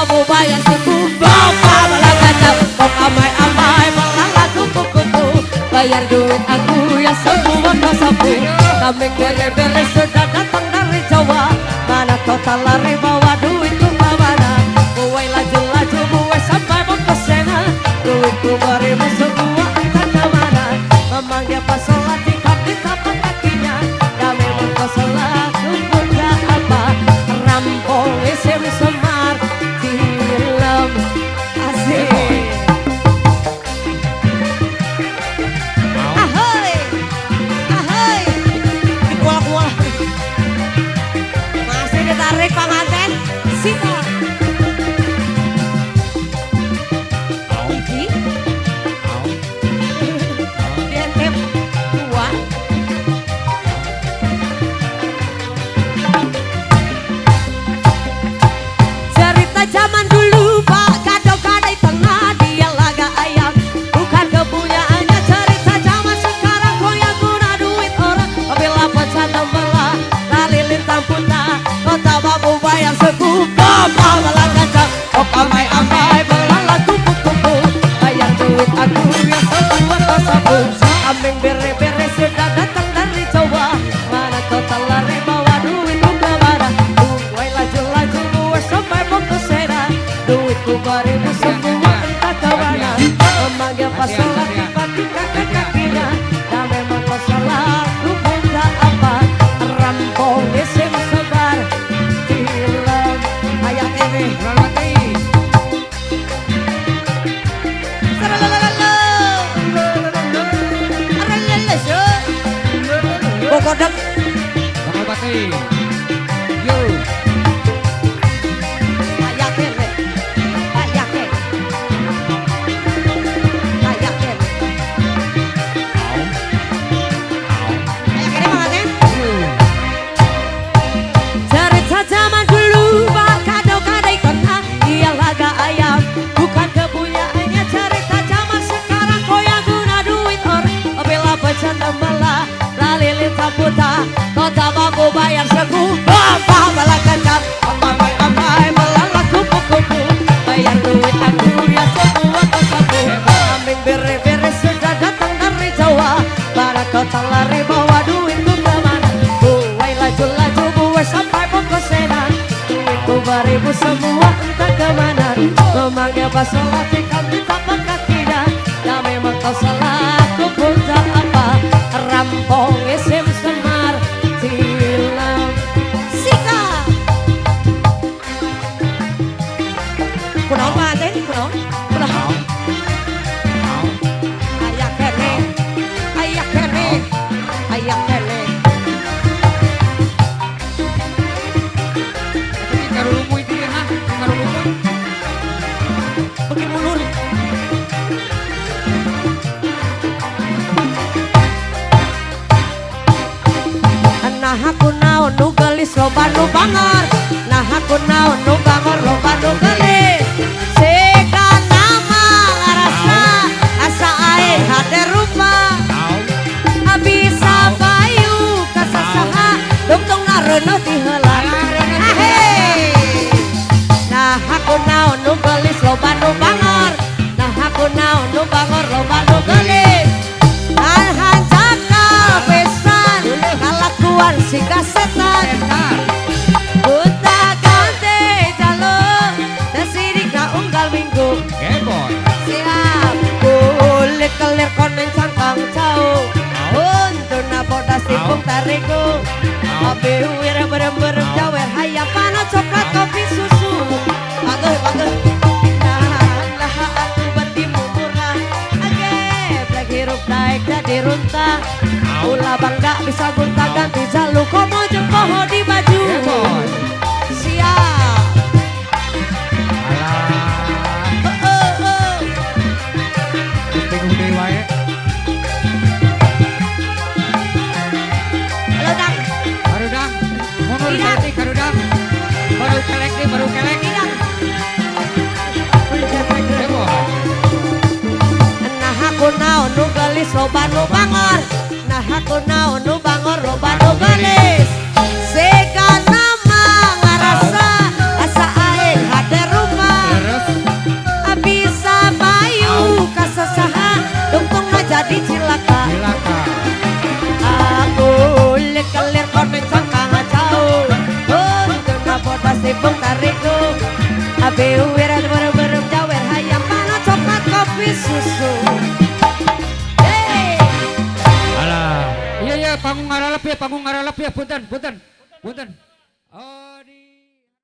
babu bayar suku bapak malah kacau kok amai-amai malah kupu-kupu bayar duit aku ya semua kau sapu kambing bere-bere sudah datang dari Jawa mana kau tak lari bawa duitku ke mana buai laju-laju buai sampai mau ke sana duitku beribu semua entah ke mana memanggil pas sholat di tapak kakinya ya memang kau salah kumpul gak apa rampong SM Semar film asik ahoy ahoy dikual-kual masih ditarik pengantin Sita Iki diantep dua cerita zaman dulu pak kado-kadai tengah dia laga ayam bukan kepunyaannya cerita zaman sekarang kau yang guna duit orang apabila pencanda belah lalilin tamputa kota babu bayar seku bapak malah kacau kok amai-amai belah kupu-kupu bayar duit aku yang semua kau sapu kambing bere-bere sudah datang dari Jawa mana kau tak lari bawa duitku ke mana buai laju-laju buai sampai mau ke sana duitku beribu semua entah ke mana memanggil pas sholat di pagi kaki-kakinya dan memang kau salah ku minta apa rampong SM Sebar film ayah TV Bokodek Bakal Pati. Yo. ayah TV ayah TV ayah TV ayah TV mangan cerita zaman dulu pak kado-kadai kota dia laga ayam bukan kepunyaannya cerita zaman sekarang kau yang guna duit orang bila bercanda malah lalilin tamputa kota babu bayar seku bapak malah kacau amai-amai malah kupu-kupu bayar duit aku ya semua kau sapu kambing bere-bere sudah datang dari Jawa bara kau tak lari bawa duitku ke mana buai laju-laju buai sampai mau ke sana duitku beribu semua entah ke mana memanggil pas sholat di kambing tapak kakinya ya memang kau salah aku pun tak apa rampong SM Semar film Sika kunaon pak teh kunaon ayah kene ayah kene ayah kene Tapi karulumu itu ya, ha? Karulumu. bagi mulur nah aku naon nu gelis loba nu bangar nah aku naon nu bangor loba nu gelis seka nama ngarasa asa aing hade rupa abisa bayu kasasaha dong nareuneut di heula nah aku naon nu gelis loba nu bangor nah aku naon nu bangor loba nu gelis nahan cakal pesan kalakuan si kasetan buta ganti jalo nasidik na unggal minggu Kebon. siap kulit kelir konen cangkang jauh untuk na bodas tipung tariku abe wira berem-berem jawer hayam panas coklat kopi susu bagus nah aku bertimu murah age black hirup naik jadi runta ulah bangga bisa gonta ganti jalur komo jeung poho di baju Kebon. siap Alah. Penting udah wae. ledak Karudang. Mundur Tidak. berarti karudang. Baru kelek nih, baru kelek. tidak Kebon. nah aku naon nu gelis loba nu bangor nah aku naon nu bangor loba nu gelis seka nama ngarasa asa aing hade rupa siap ya punten punten